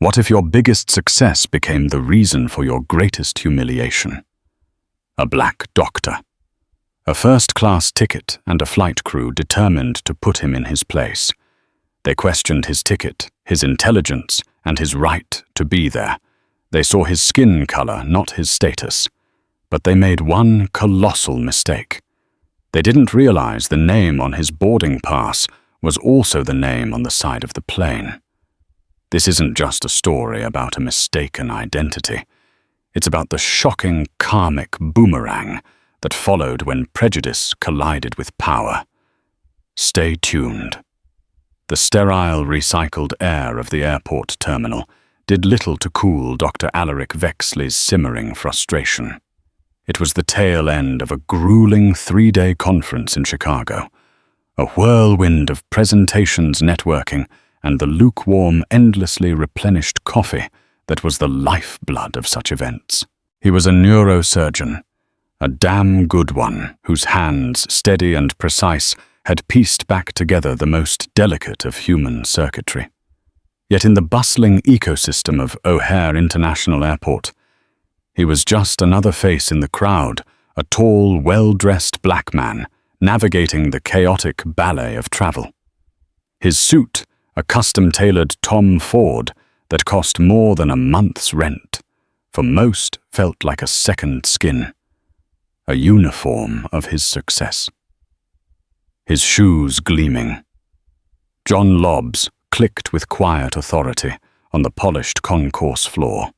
What if your biggest success became the reason for your greatest humiliation? A black doctor. A first-class ticket and a flight crew determined to put him in his place. They questioned his ticket, his intelligence, and his right to be there. They saw his skin color, not his status. But they made one colossal mistake. They didn't realize the name on his boarding pass was also the name on the side of the plane. This isn't just a story about a mistaken identity. It's about the shocking karmic boomerang that followed when prejudice collided with power. Stay tuned. The sterile, recycled air of the airport terminal did little to cool Dr. Alaric Vexley's simmering frustration. It was the tail end of a grueling 3-day conference in Chicago, a whirlwind of presentations, networking, and the lukewarm, endlessly replenished coffee that was the lifeblood of such events. He was a neurosurgeon, a damn good one, whose hands, steady and precise, had pieced back together the most delicate of human circuitry. Yet in the bustling ecosystem of O'Hare International Airport, he was just another face in the crowd, a tall, well-dressed black man navigating the chaotic ballet of travel. His suit, a custom-tailored Tom Ford that cost more than a month's rent, for most felt like a second skin, a uniform of his success. His shoes gleaming. John Lobbs clicked with quiet authority on the polished concourse floor.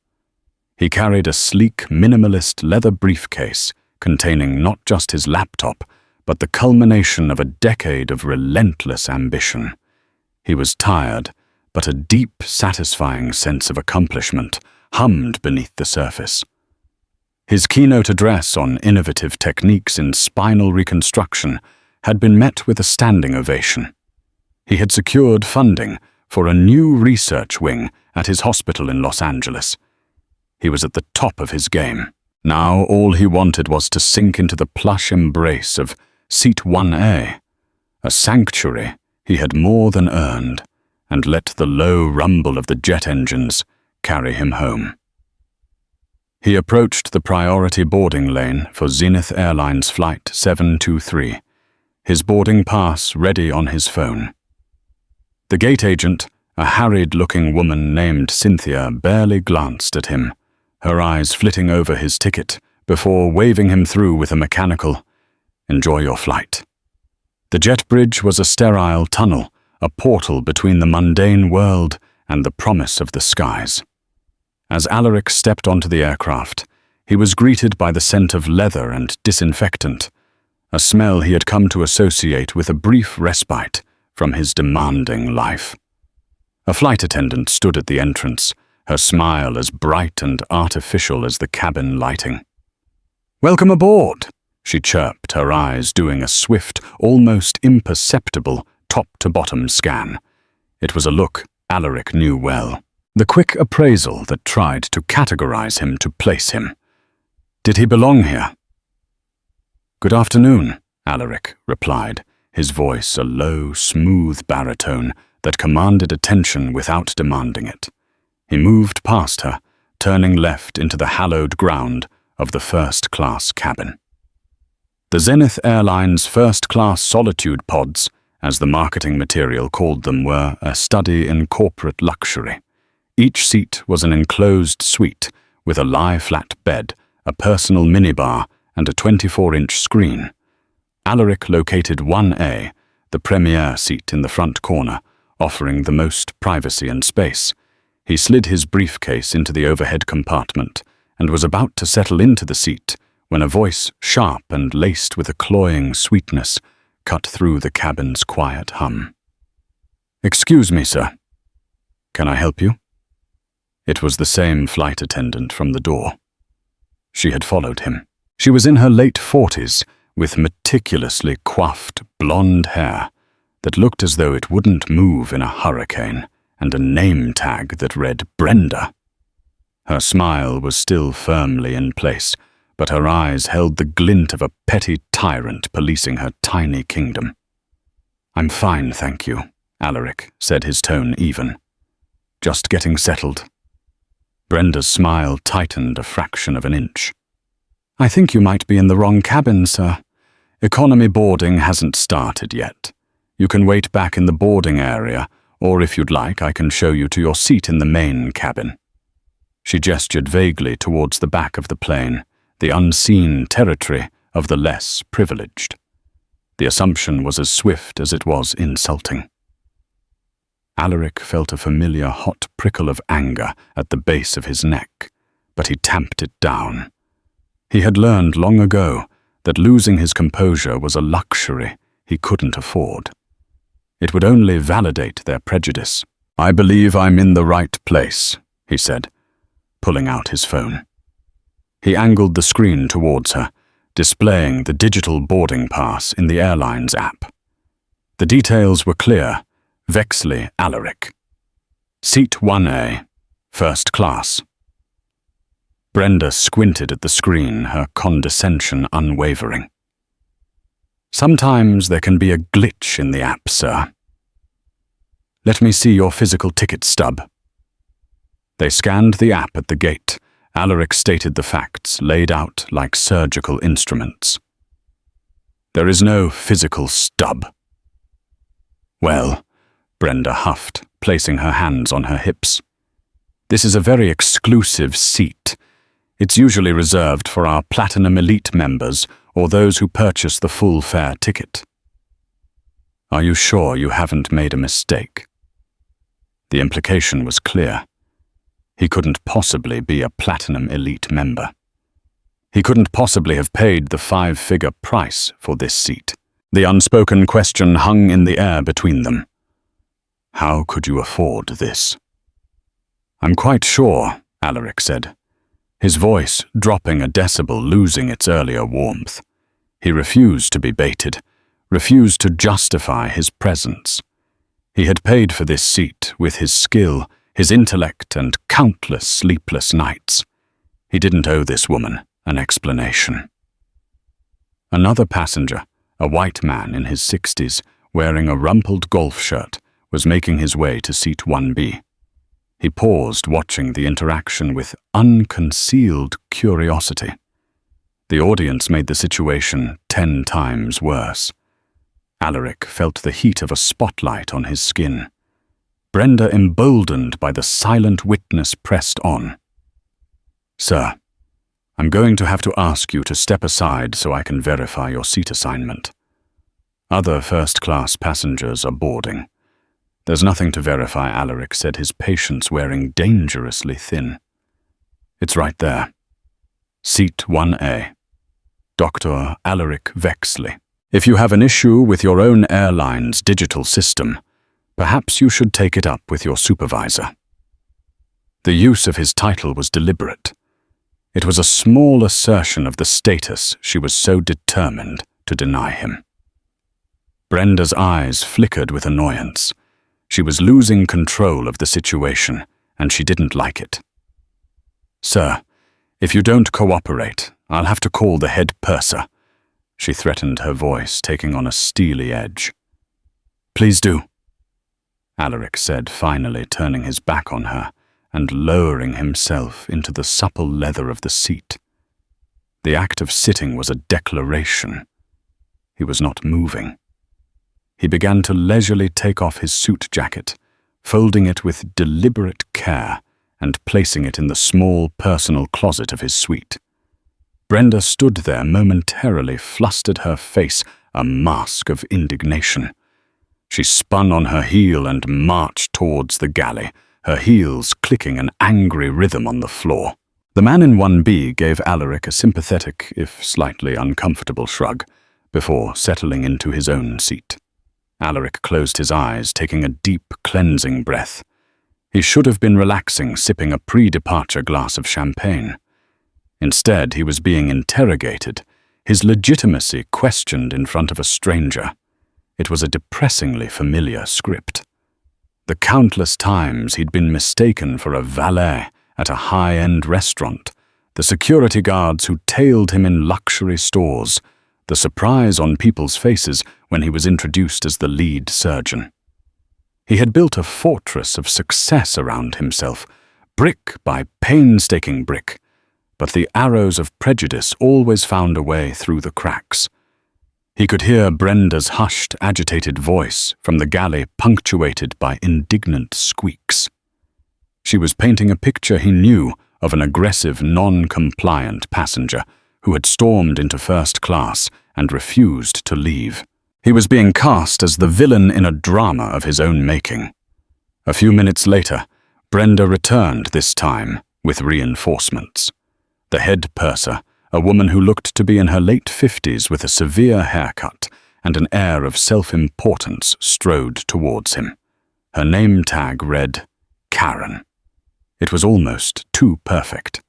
He carried a sleek, minimalist leather briefcase containing not just his laptop, but the culmination of a decade of relentless ambition. He was tired, but a deep, satisfying sense of accomplishment hummed beneath the surface. His keynote address on innovative techniques in spinal reconstruction had been met with a standing ovation. He had secured funding for a new research wing at his hospital in Los Angeles. He was at the top of his game. Now all he wanted was to sink into the plush embrace of Seat 1A, a sanctuary he had more than earned, and let the low rumble of the jet engines carry him home. He approached the priority boarding lane for Zenith Airlines Flight 723, his boarding pass ready on his phone. The gate agent, a harried-looking woman named Cynthia, barely glanced at him, her eyes flitting over his ticket before waving him through with a mechanical, "Enjoy your flight." The jet bridge was a sterile tunnel, a portal between the mundane world and the promise of the skies. As Alaric stepped onto the aircraft, he was greeted by the scent of leather and disinfectant, a smell he had come to associate with a brief respite from his demanding life. A flight attendant stood at the entrance, her smile as bright and artificial as the cabin lighting. "Welcome aboard," she chirped, her eyes doing a swift, almost imperceptible top-to-bottom scan. It was a look Alaric knew well, the quick appraisal that tried to categorize him, to place him. Did he belong here? "Good afternoon," Alaric replied, his voice a low, smooth baritone that commanded attention without demanding it. He moved past her, turning left into the hallowed ground of the first-class cabin. The Zenith Airlines first-class solitude pods, as the marketing material called them, were a study in corporate luxury. Each seat was an enclosed suite with a lie-flat bed, a personal minibar, and a 24-inch screen. Alaric located 1A, the premier seat in the front corner, offering the most privacy and space. He slid his briefcase into the overhead compartment and was about to settle into the seat when a voice, sharp and laced with a cloying sweetness, cut through the cabin's quiet hum. "Excuse me, sir. Can I help you?" It was the same flight attendant from the door. She had followed him. She was in her late 40s, with meticulously coiffed blonde hair that looked as though it wouldn't move in a hurricane, and a name tag that read Brenda. Her smile was still firmly in place, but her eyes held the glint of a petty tyrant policing her tiny kingdom. "I'm fine, thank you," Alaric said, his tone even. "Just getting settled. Brenda's smile tightened a fraction of an inch. "I think you might be in the wrong cabin, sir. Economy boarding hasn't started yet. You can wait back in the boarding area, or if you'd like, I can show you to your seat in the main cabin." She gestured vaguely towards the back of the plane, the unseen territory of the less privileged. The assumption was as swift as it was insulting. Alaric felt a familiar hot prickle of anger at the base of his neck, but he tamped it down. He had learned long ago that losing his composure was a luxury he couldn't afford. It would only validate their prejudice. "I believe I'm in the right place," he said, pulling out his phone. He angled the screen towards her, displaying the digital boarding pass in the airline's app. The details were clear. Vexley, Alaric. Seat 1A, first class. Brenda squinted at the screen, her condescension unwavering. "Sometimes there can be a glitch in the app, sir. Let me see your physical ticket stub." They scanned the app at the gate. Alaric stated the facts, laid out like surgical instruments. "There is no physical stub." "Well," Brenda huffed, placing her hands on her hips, "this is a very exclusive seat. It's usually reserved for our Platinum Elite members or those who purchase the full fare ticket." "Are you sure you haven't made a mistake?" The implication was clear. He couldn't possibly be a Platinum Elite member. He couldn't possibly have paid the 5-figure price for this seat. The unspoken question hung in the air between them. How could you afford this? "I'm quite sure," Alaric said, his voice dropping a decibel, losing its earlier warmth. He refused to be baited, refused to justify his presence. He had paid for this seat with his skill, his intellect, and countless sleepless nights. He didn't owe this woman an explanation. Another passenger, a white man in his 60s, wearing a rumpled golf shirt, was making his way to seat 1B. He paused, watching the interaction with unconcealed curiosity. The audience made the situation 10 times worse. Alaric felt the heat of a spotlight on his skin. Brenda, emboldened by the silent witness, pressed on. "Sir, I'm going to have to ask you to step aside so I can verify your seat assignment. Other first-class passengers are boarding." "There's nothing to verify," Alaric said, his patience wearing dangerously thin. "It's right there. Seat 1A. Dr. Alaric Vexley. If you have an issue with your own airline's digital system, perhaps you should take it up with your supervisor." The use of his title was deliberate. It was a small assertion of the status she was so determined to deny him. Brenda's eyes flickered with annoyance. She was losing control of the situation, and she didn't like it. "Sir, if you don't cooperate, I'll have to call the head purser," she threatened, her voice taking on a steely edge. "Please do," Alaric said, finally turning his back on her and lowering himself into the supple leather of the seat. The act of sitting was a declaration. He was not moving. He began to leisurely take off his suit jacket, folding it with deliberate care and placing it in the small personal closet of his suite. Brenda stood there momentarily, flustered, her face a mask of indignation. She spun on her heel and marched towards the galley, her heels clicking an angry rhythm on the floor. The man in 1B gave Alaric a sympathetic, if slightly uncomfortable shrug, before settling into his own seat. Alaric closed his eyes, taking a deep, cleansing breath. He should have been relaxing, sipping a pre-departure glass of champagne. Instead, he was being interrogated, his legitimacy questioned in front of a stranger. It was a depressingly familiar script. The countless times he'd been mistaken for a valet at a high-end restaurant, the security guards who tailed him in luxury stores, the surprise on people's faces when he was introduced as the lead surgeon. He had built a fortress of success around himself, brick by painstaking brick, but the arrows of prejudice always found a way through the cracks. He could hear Brenda's hushed, agitated voice from the galley punctuated by indignant squeaks. She was painting a picture he knew of an aggressive, non-compliant passenger who had stormed into first class and refused to leave. He was being cast as the villain in a drama of his own making. A few minutes later, Brenda returned this time with reinforcements. The head purser, a woman who looked to be in her late 50s with a severe haircut and an air of self-importance, strode towards him. Her name tag read Karen. It was almost too perfect.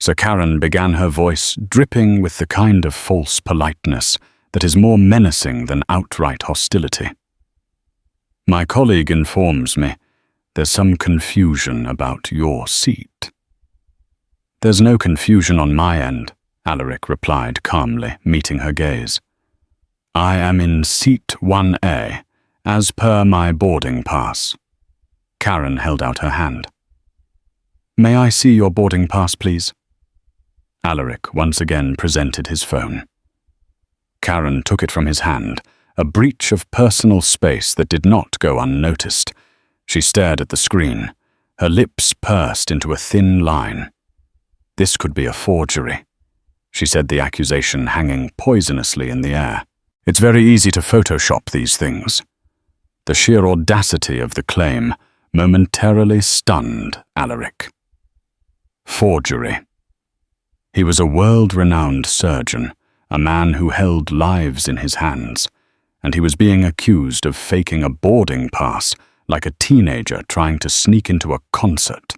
So Karen began, her voice dripping with the kind of false politeness that is more menacing than outright hostility. "My colleague informs me there's some confusion about your seat." "There's no confusion on my end," Alaric replied calmly, meeting her gaze. "I am in seat 1A, as per my boarding pass." Karen held out her hand. "May I see your boarding pass, please?" Alaric once again presented his phone. Karen took it from his hand, a breach of personal space that did not go unnoticed. She stared at the screen, her lips pursed into a thin line. This could be a forgery. She said, the accusation hanging poisonously in the air. It's very easy to Photoshop these things. The sheer audacity of the claim momentarily stunned Alaric. Forgery. He was a world-renowned surgeon, a man who held lives in his hands, and he was being accused of faking a boarding pass like a teenager trying to sneak into a concert.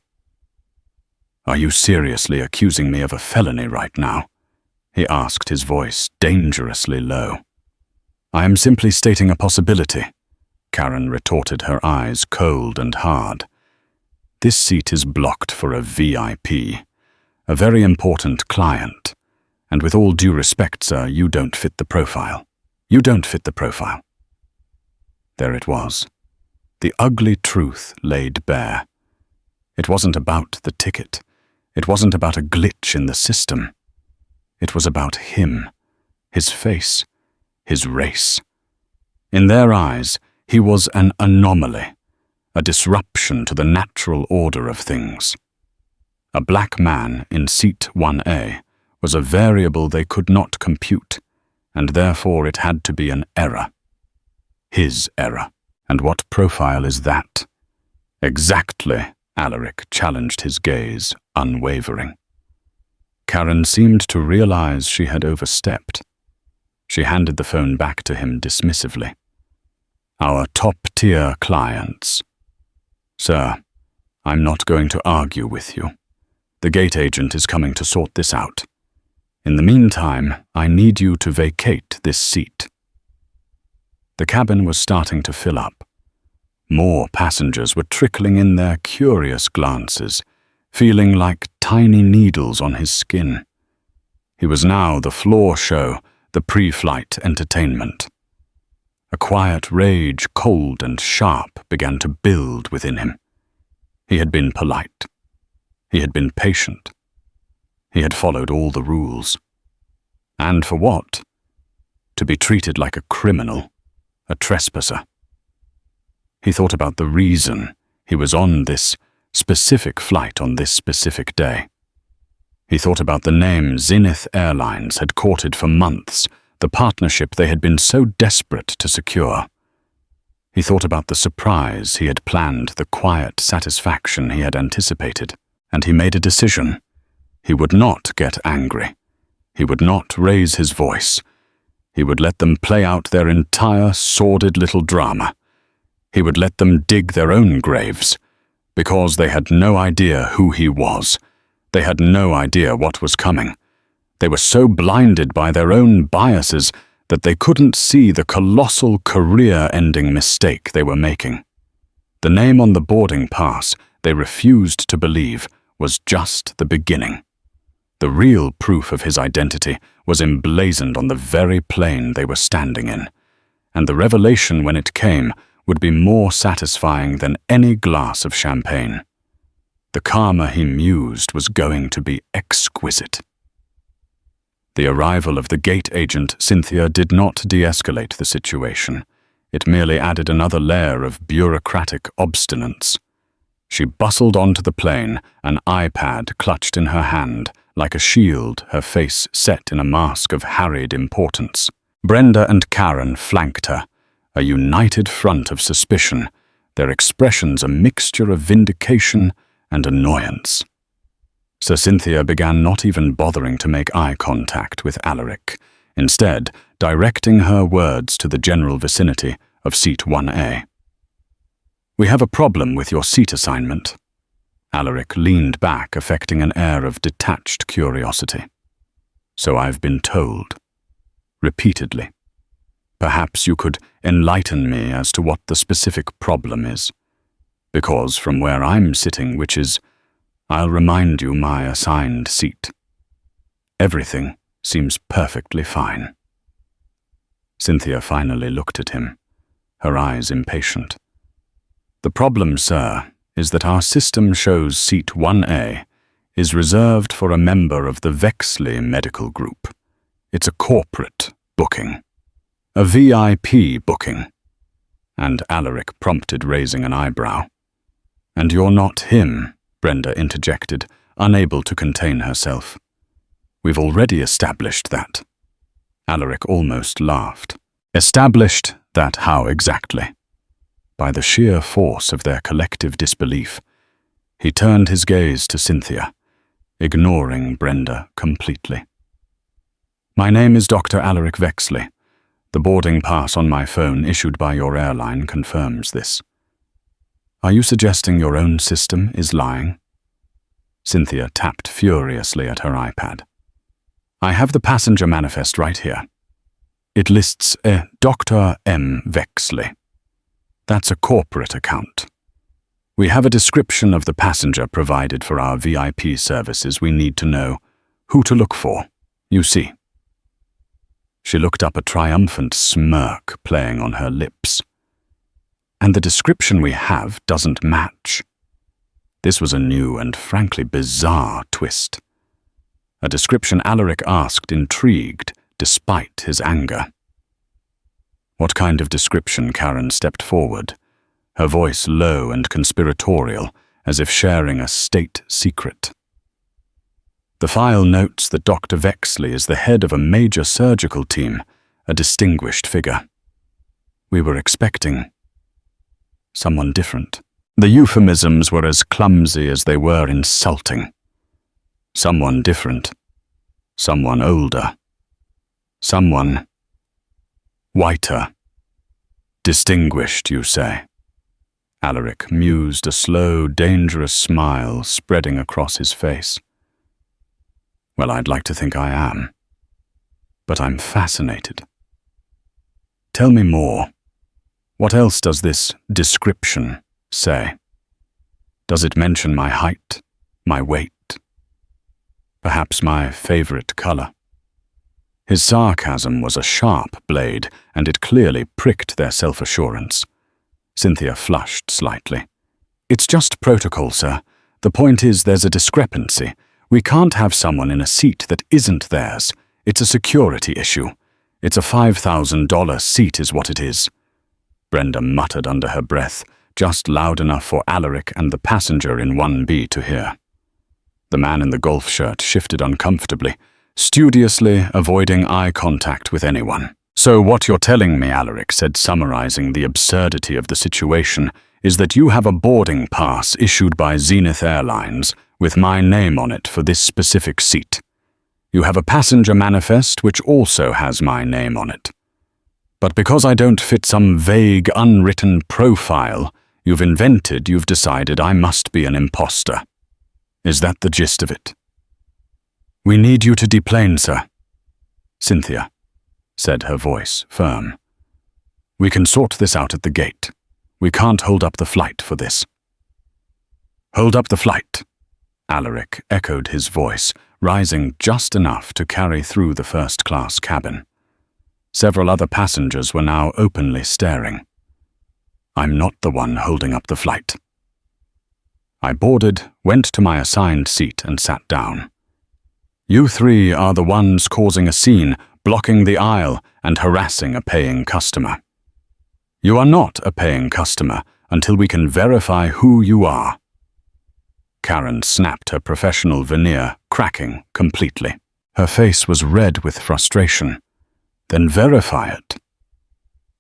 "Are you seriously accusing me of a felony right now?" he asked, his voice dangerously low. "I am simply stating a possibility," Karen retorted, her eyes cold and hard. "This seat is blocked for a VIP, a very important client, and with all due respect, sir, you don't fit the profile. You don't fit the profile." There it was. The ugly truth laid bare. It wasn't about the ticket. It wasn't about a glitch in the system. It was about him, his face, his race. In their eyes, he was an anomaly, a disruption to the natural order of things. A black man in seat 1A was a variable they could not compute, and therefore it had to be an error. His error. And what profile is that? Exactly, Alaric challenged his gaze, unwavering. Karen seemed to realize she had overstepped. She handed the phone back to him dismissively. "Our top-tier clients." "Sir, I'm not going to argue with you. The gate agent is coming to sort this out. In the meantime, I need you to vacate this seat." The cabin was starting to fill up. More passengers were trickling in their curious glances, feeling like tiny needles on his skin. He was now the floor show, the pre-flight entertainment. A quiet rage, cold and sharp, began to build within him. He had been polite. He had been patient. He had followed all the rules. And for what? To be treated like a criminal, a trespasser. He thought about the reason he was on this specific flight on this specific day. He thought about the name Zenith Airlines had courted for months, the partnership they had been so desperate to secure. He thought about the surprise he had planned, the quiet satisfaction he had anticipated, and he made a decision. He would not get angry. He would not raise his voice. He would let them play out their entire sordid little drama. He would let them dig their own graves, because they had no idea who he was. They had no idea what was coming. They were so blinded by their own biases that they couldn't see the colossal career-ending mistake they were making. The name on the boarding pass, they refused to believe, was just the beginning. The real proof of his identity was emblazoned on the very plane they were standing in, and the revelation, when it came, would be more satisfying than any glass of champagne. The karma he mused was going to be exquisite. The arrival of the gate agent, Cynthia, did not de-escalate the situation. It merely added another layer of bureaucratic obstinance. She bustled onto the plane, an iPad clutched in her hand, like a shield, her face set in a mask of harried importance. Brenda and Karen flanked her, a united front of suspicion, their expressions a mixture of vindication and annoyance. Sir Cynthia began not even bothering to make eye contact with Alaric, instead directing her words to the general vicinity of seat 1A. "We have a problem with your seat assignment." Alaric leaned back, affecting an air of detached curiosity. "So I've been told." Repeatedly. "Perhaps you could enlighten me as to what the specific problem is. Because from where I'm sitting, which is, I'll remind you, my assigned seat, everything seems perfectly fine." Cynthia finally looked at him, her eyes impatient. "The problem, sir, is that our system shows seat 1A is reserved for a member of the Vexley Medical Group. It's a corporate booking. A VIP booking." And Alaric prompted, raising an eyebrow. "And you're not him," Brenda interjected, unable to contain herself. "We've already established that." Alaric almost laughed. "Established that how exactly?" By the sheer force of their collective disbelief, he turned his gaze to Cynthia, ignoring Brenda completely. "My name is Dr. Alaric Vexley. The boarding pass on my phone issued by your airline confirms this. Are you suggesting your own system is lying?" Cynthia tapped furiously at her iPad. "I have the passenger manifest right here. It lists a Dr. M. Vexley. That's a corporate account. We have a description of the passenger provided for our VIP services. We need to know who to look for, you see." She looked up, a triumphant smirk playing on her lips. "And the description we have doesn't match." This was a new and frankly bizarre twist. A description Alaric asked, intrigued, despite his anger. "What kind of description?" Karen stepped forward, her voice low and conspiratorial, as if sharing a state secret. "The file notes that Dr. Vexley is the head of a major surgical team, a distinguished figure. We were expecting someone different." The euphemisms were as clumsy as they were insulting. Someone different. Someone older. Someone whiter. "Distinguished, you say?" Alaric mused, a slow, dangerous smile spreading across his face. "Well, I'd like to think I am. But I'm fascinated. Tell me more. What else does this description say? Does it mention my height, my weight? Perhaps my favorite color?" His sarcasm was a sharp blade, and it clearly pricked their self-assurance. Cynthia flushed slightly. "It's just protocol, sir. The point is there's a discrepancy. We can't have someone in a seat that isn't theirs. It's a security issue. It's a $5,000 seat is what it is." Brenda muttered under her breath, just loud enough for Alaric and the passenger in 1B to hear. The man in the golf shirt shifted uncomfortably, studiously avoiding eye contact with anyone. "So what you're telling me," Alaric said, summarizing the absurdity of the situation, "is that you have a boarding pass issued by Zenith Airlines with my name on it for this specific seat. You have a passenger manifest which also has my name on it. But because I don't fit some vague, unwritten profile you've decided I must be an imposter. Is that the gist of it?" "We need you to deplane, sir." "Cynthia," said her voice firm, "we can sort this out at the gate. We can't hold up the flight for this." "Hold up the flight," Alaric echoed his voice, rising just enough to carry through the first-class cabin. Several other passengers were now openly staring. "I'm not the one holding up the flight." I boarded, went to my assigned seat and sat down. You three are the ones causing a scene, blocking the aisle and harassing a paying customer. You are not a paying customer until we can verify who you are. Karen snapped her professional veneer, cracking completely. Her face was red with frustration. Then verify it.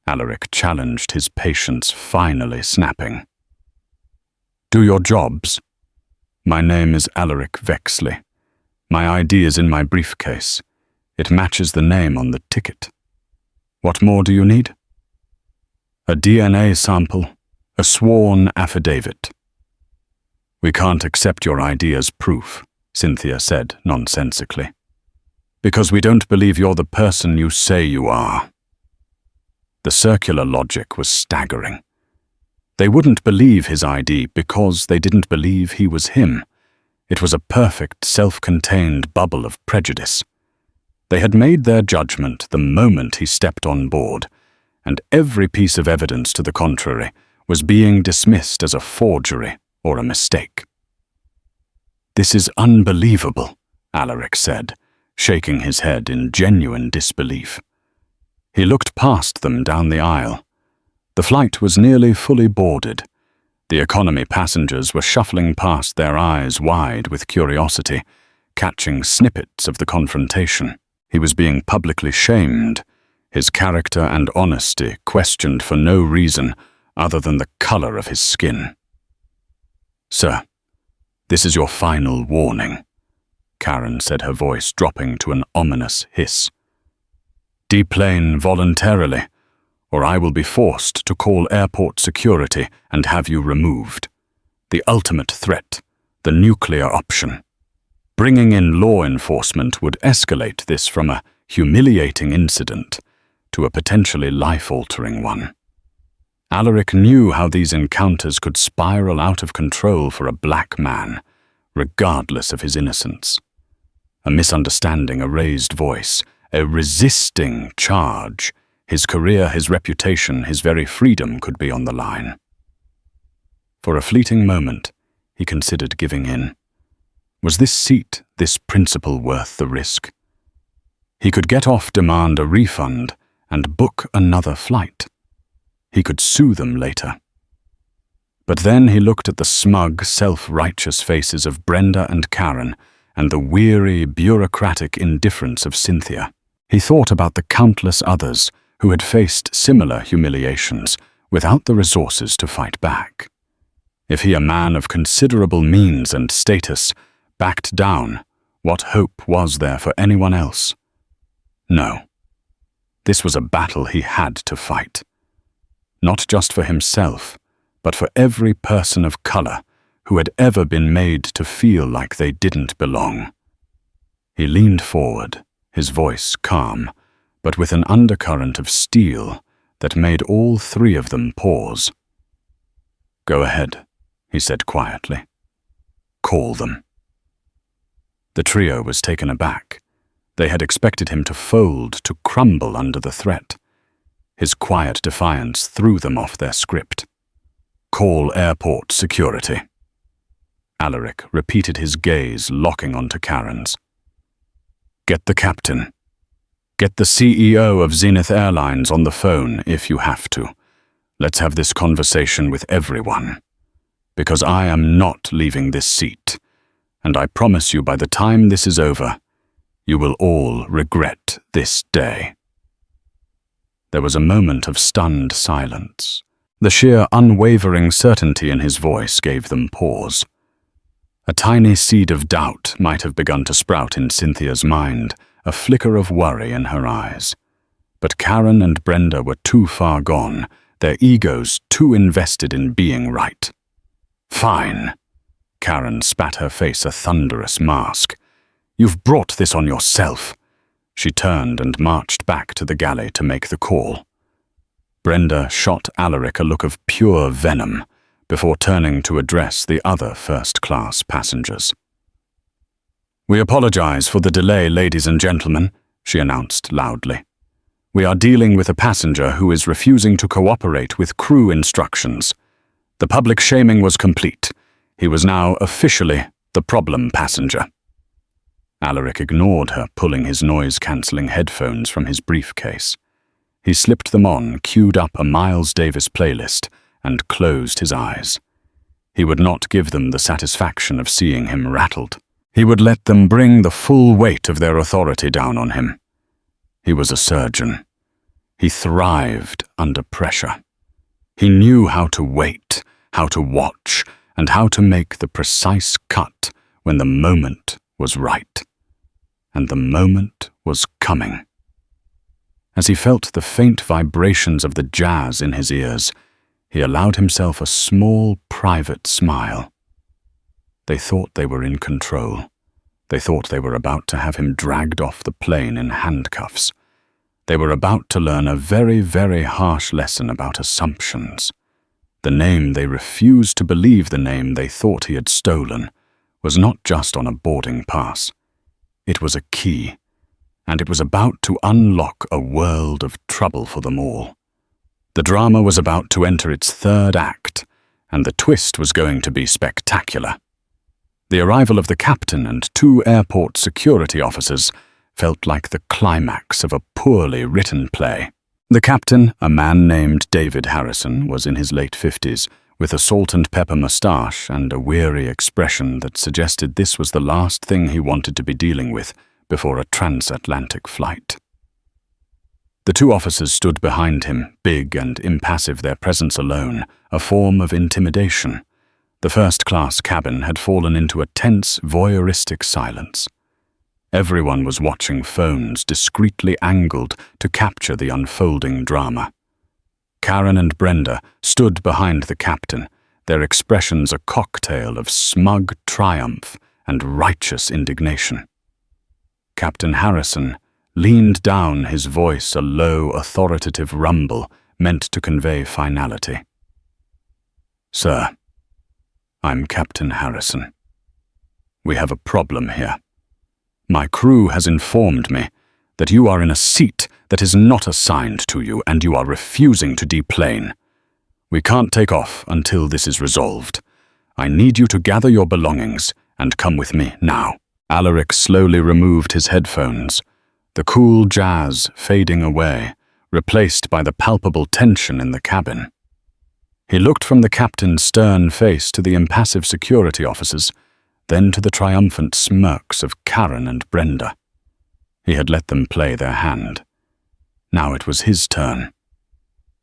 Alaric challenged, his patience finally snapping. Do your jobs. My name is Alaric Vexley. My ID is in my briefcase. It matches the name on the ticket. What more do you need? A DNA sample, a sworn affidavit. We can't accept your ID as proof, Cynthia said nonsensically. Because we don't believe you're the person you say you are. The circular logic was staggering. They wouldn't believe his ID because they didn't believe he was him. It was a perfect, self-contained bubble of prejudice. They had made their judgment the moment he stepped on board, and every piece of evidence to the contrary was being dismissed as a forgery or a mistake. This is unbelievable, Alaric said, shaking his head in genuine disbelief. He looked past them down the aisle. The flight was nearly fully boarded. The economy passengers were shuffling past, their eyes wide with curiosity, catching snippets of the confrontation. He was being publicly shamed, his character and honesty questioned for no reason other than the color of his skin. Sir, this is your final warning, Karen said, her voice dropping to an ominous hiss. Deplane voluntarily, or I will be forced to call airport security and have you removed. The ultimate threat, the nuclear option. Bringing in law enforcement would escalate this from a humiliating incident to a potentially life-altering one. Alaric knew how these encounters could spiral out of control for a black man, regardless of his innocence. A misunderstanding, a raised voice, a resisting charge. His career, his reputation, his very freedom could be on the line. For a fleeting moment, he considered giving in. Was this seat, this principle worth the risk? He could get off, demand a refund, and book another flight. He could sue them later. But then he looked at the smug, self-righteous faces of Brenda and Karen and the weary, bureaucratic indifference of Cynthia. He thought about the countless others who had faced similar humiliations without the resources to fight back. If he, a man of considerable means and status, backed down, what hope was there for anyone else? No. This was a battle he had to fight. Not just for himself, but for every person of color who had ever been made to feel like they didn't belong. He leaned forward, his voice calm, but with an undercurrent of steel that made all three of them pause. Go ahead, he said quietly. Call them. The trio was taken aback. They had expected him to fold, to crumble under the threat. His quiet defiance threw them off their script. Call airport security. Alaric repeated, his gaze locking onto Karen's. Get the captain. Get the CEO of Zenith Airlines on the phone if you have to. Let's have this conversation with everyone. Because I am not leaving this seat, and I promise you by the time this is over, you will all regret this day. There was a moment of stunned silence. The sheer unwavering certainty in his voice gave them pause. A tiny seed of doubt might have begun to sprout in Cynthia's mind, a flicker of worry in her eyes. But Karen and Brenda were too far gone, their egos too invested in being right. Fine. Karen spat her face a thunderous mask. You've brought this on yourself. She turned and marched back to the galley to make the call. Brenda shot Alaric a look of pure venom before turning to address the other first-class passengers. We apologize for the delay, ladies and gentlemen, she announced loudly. We are dealing with a passenger who is refusing to cooperate with crew instructions. The public shaming was complete. He was now officially the problem passenger. Alaric ignored her, pulling his noise-cancelling headphones from his briefcase. He slipped them on, queued up a Miles Davis playlist, and closed his eyes. He would not give them the satisfaction of seeing him rattled. He would let them bring the full weight of their authority down on him. He was a surgeon. He thrived under pressure. He knew how to wait, how to watch, and how to make the precise cut when the moment was right. And the moment was coming. As he felt the faint vibrations of the jazz in his ears, he allowed himself a small, private smile. They thought they were in control. They thought they were about to have him dragged off the plane in handcuffs. They were about to learn a very, very harsh lesson about assumptions. The name they refused to believe, the name they thought he had stolen, was not just on a boarding pass. It was a key, and it was about to unlock a world of trouble for them all. The drama was about to enter its third act, and the twist was going to be spectacular. The arrival of the captain and 2 airport security officers felt like the climax of a poorly written play. The captain, a man named David Harrison, was in his late 50s, with a salt-and-pepper moustache and a weary expression that suggested this was the last thing he wanted to be dealing with before a transatlantic flight. The 2 officers stood behind him, big and impassive, their presence alone, a form of intimidation. The first-class cabin had fallen into a tense, voyeuristic silence. Everyone was watching phones discreetly angled to capture the unfolding drama. Karen and Brenda stood behind the captain, their expressions a cocktail of smug triumph and righteous indignation. Captain Harrison leaned down, his voice a low, authoritative rumble meant to convey finality. "Sir, I'm Captain Harrison. We have a problem here. My crew has informed me that you are in a seat that is not assigned to you and you are refusing to deplane. We can't take off until this is resolved. I need you to gather your belongings and come with me now." Alaric slowly removed his headphones, the cool jazz fading away, replaced by the palpable tension in the cabin. He looked from the captain's stern face to the impassive security officers, then to the triumphant smirks of Karen and Brenda. He had let them play their hand. Now it was his turn.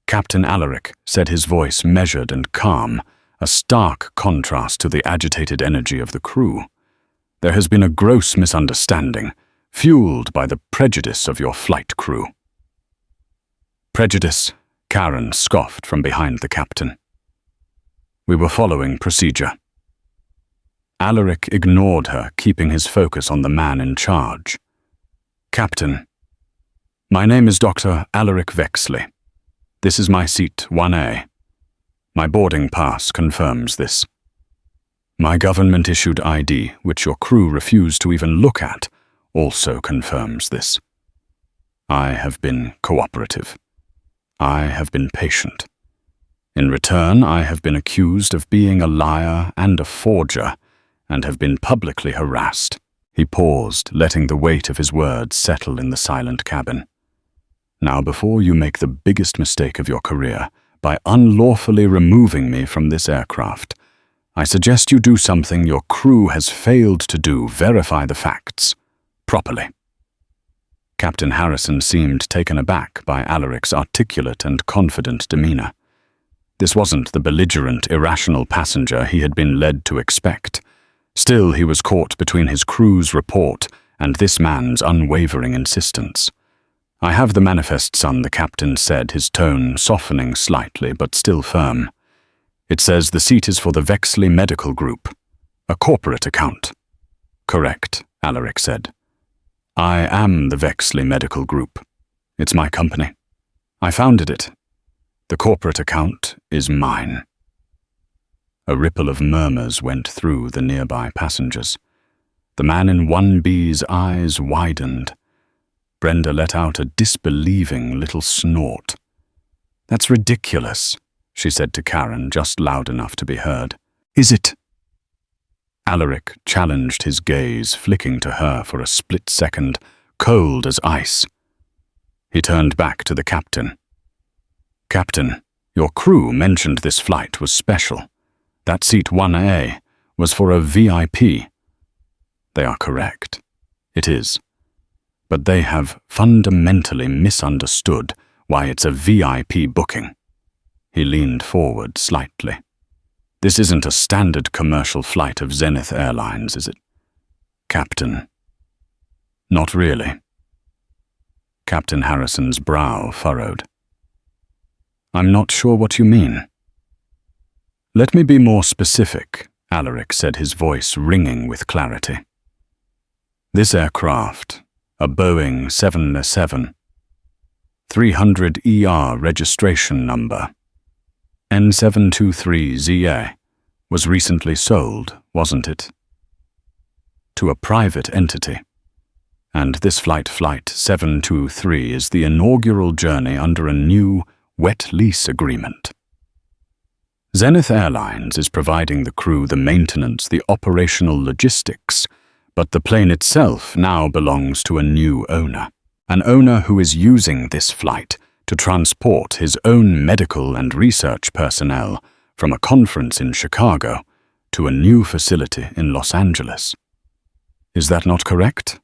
Captain Alaric said, his voice measured and calm, a stark contrast to the agitated energy of the crew. "There has been a gross misunderstanding, fueled by the prejudice of your flight crew." "Prejudice?" Karen scoffed from behind the captain. "We were following procedure." Alaric ignored her, keeping his focus on the man in charge. "Captain, my name is Dr. Alaric Vexley. This is my seat 1A. My boarding pass confirms this. My government-issued ID, which your crew refused to even look at, also confirms this. I have been cooperative. I have been patient. In return, I have been accused of being a liar and a forger, and have been publicly harassed." He paused, letting the weight of his words settle in the silent cabin. "Now, before you make the biggest mistake of your career, by unlawfully removing me from this aircraft, I suggest you do something your crew has failed to do: verify the facts properly." Captain Harrison seemed taken aback by Alaric's articulate and confident demeanor. This wasn't the belligerent, irrational passenger he had been led to expect. Still, he was caught between his crew's report and this man's unwavering insistence. "I have the manifest, son," the captain said, his tone softening slightly but still firm. "It says the seat is for the Vexley Medical Group, a corporate account." "Correct," Alaric said. "I am the Vexley Medical Group. It's my company. I founded it. The corporate account is mine." A ripple of murmurs went through the nearby passengers. The man in 1B's eyes widened. Brenda let out a disbelieving little snort. "That's ridiculous," she said to Karen, just loud enough to be heard. "Is it?" Alaric challenged his gaze, flicking to her for a split second, cold as ice. He turned back to the captain. "Captain, your crew mentioned this flight was special. That seat 1A was for a VIP. They are correct. It is. But they have fundamentally misunderstood why it's a VIP booking." He leaned forward slightly. "This isn't a standard commercial flight of Zenith Airlines, is it?" "Captain." "Not really." Captain Harrison's brow furrowed. "I'm not sure what you mean." "Let me be more specific," Alaric said, his voice ringing with clarity. "This aircraft, a Boeing 707, 300 ER registration number, N723ZA, was recently sold, wasn't it? To a private entity. And this flight 723 is the inaugural journey under a new wet lease agreement. Zenith Airlines is providing the crew the maintenance, the operational logistics, but the plane itself now belongs to a new owner, an owner who is using this flight to transport his own medical and research personnel from a conference in Chicago to a new facility in Los Angeles. Is that not correct?"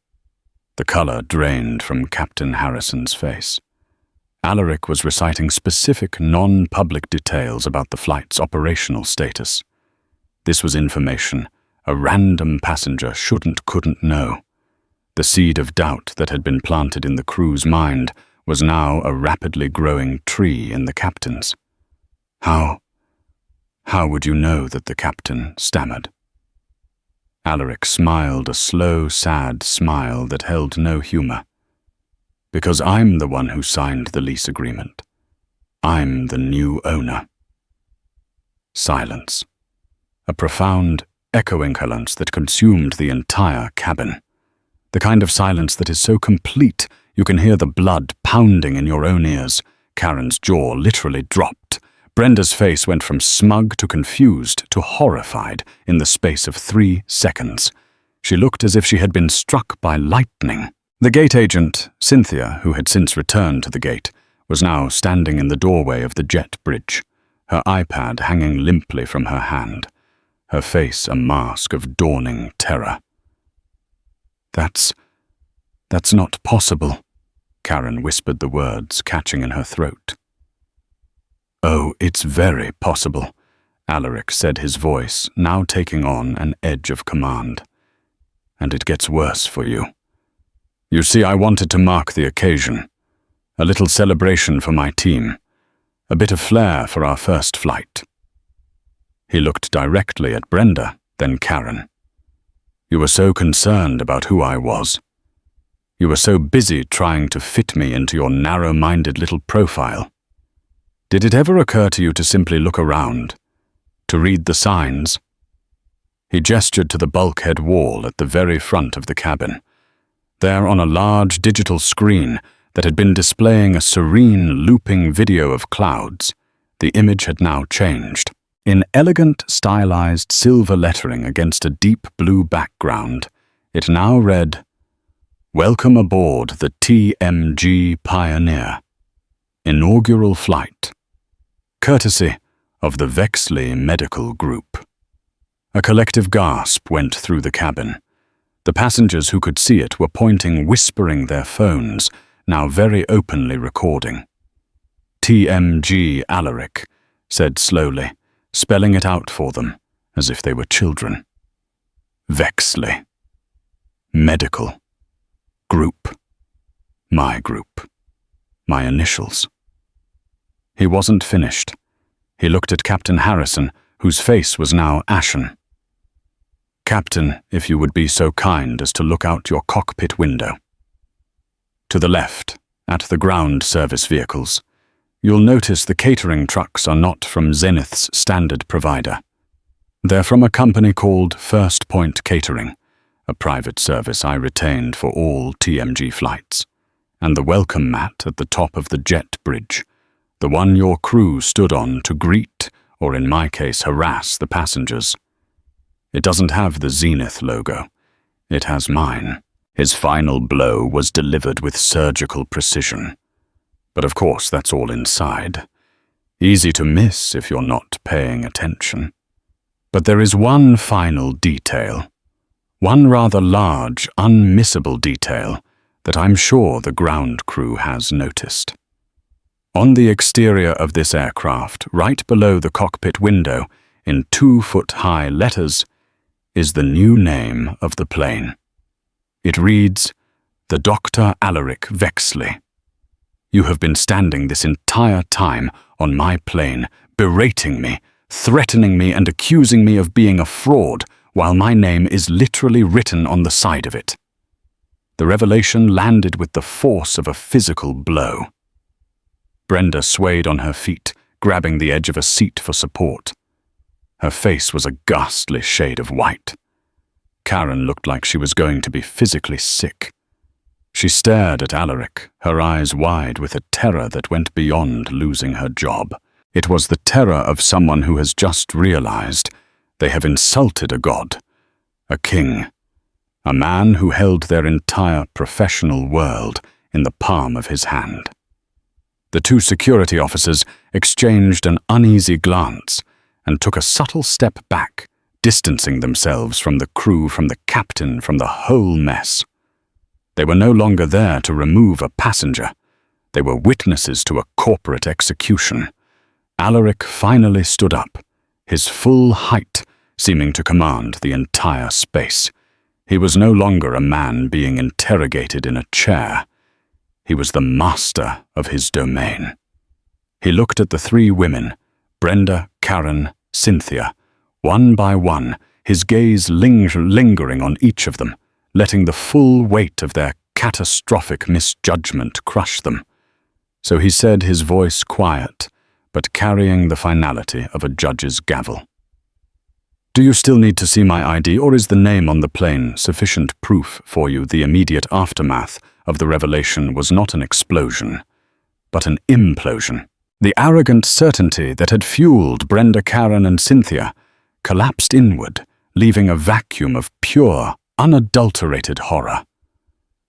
The color drained from Captain Harrison's face. Alaric was reciting specific non-public details about the flight's operational status. This was information a random passenger couldn't know. The seed of doubt that had been planted in the crew's mind was now a rapidly growing tree in the captain's. How would you know that?" the captain stammered. Alaric smiled a slow, sad smile that held no humor. "Because I'm the one who signed the lease agreement. I'm the new owner." Silence. A profound, echoing silence that consumed the entire cabin. The kind of silence that is so complete you can hear the blood pounding in your own ears. Karen's jaw literally dropped. Brenda's face went from smug to confused to horrified in the space of 3 seconds. She looked as if she had been struck by lightning. The gate agent, Cynthia, who had since returned to the gate, was now standing in the doorway of the jet bridge, her iPad hanging limply from her hand, her face a mask of dawning terror. That's not possible," Karen whispered the words, catching in her throat. "Oh, it's very possible," Alaric said, his voice now taking on an edge of command. "And it gets worse for you. You see, I wanted to mark the occasion. A little celebration for my team. A bit of flair for our first flight." He looked directly at Brenda, then Karen. "You were so concerned about who I was. You were so busy trying to fit me into your narrow-minded little profile. Did it ever occur to you to simply look around, to read the signs?" He gestured to the bulkhead wall at the very front of the cabin. There, on a large digital screen that had been displaying a serene, looping video of clouds, the image had now changed. In elegant, stylized silver lettering against a deep blue background, it now read, "Welcome aboard the TMG Pioneer. Inaugural flight. Courtesy of the Vexley Medical Group." A collective gasp went through the cabin. The passengers who could see it were pointing, whispering their phones, now very openly recording. "TMG Alaric," said slowly, spelling it out for them, as if they were children. "Vexley. Medical. Group. My group. My initials." He wasn't finished. He looked at Captain Harrison, whose face was now ashen. "Captain, if you would be so kind as to look out your cockpit window. To the left, at the ground service vehicles, you'll notice the catering trucks are not from Zenith's standard provider. They're from a company called First Point Catering, a private service I retained for all TMG flights, and the welcome mat at the top of the jet bridge, the one your crew stood on to greet, or in my case harass, the passengers. It doesn't have the Zenith logo. It has mine. His final blow was delivered with surgical precision. But of course, that's all inside. Easy to miss if you're not paying attention. But there is one final detail. One rather large, unmissable detail that I'm sure the ground crew has noticed. On the exterior of this aircraft, right below the cockpit window, in 2-foot-high letters, is the new name of the plane. It reads, "The Dr. Alaric Vexley. You have been standing this entire time on my plane, berating me, threatening me and accusing me of being a fraud, while my name is literally written on the side of it." The revelation landed with the force of a physical blow. Brenda swayed on her feet, grabbing the edge of a seat for support. Her face was a ghastly shade of white. Karen looked like she was going to be physically sick. She stared at Alaric, her eyes wide with a terror that went beyond losing her job. It was the terror of someone who has just realized they have insulted a god, a king, a man who held their entire professional world in the palm of his hand. The two security officers exchanged an uneasy glance and took a subtle step back, distancing themselves from the crew, from the captain, from the whole mess. They were no longer there to remove a passenger. They were witnesses to a corporate execution. Alaric finally stood up, his full height seeming to command the entire space. He was no longer a man being interrogated in a chair. He was the master of his domain. He looked at the three women, Brenda, Karen, Cynthia, one by one, his gaze lingering on each of them, letting the full weight of their catastrophic misjudgment crush them. So he said, his voice quiet, but carrying the finality of a judge's gavel. "Do you still need to see my ID, or is the name on the plane sufficient proof for you the immediate aftermath of the revelation was not an explosion, but an implosion?" The arrogant certainty that had fueled Brenda, Karen, and Cynthia collapsed inward, leaving a vacuum of pure, unadulterated horror.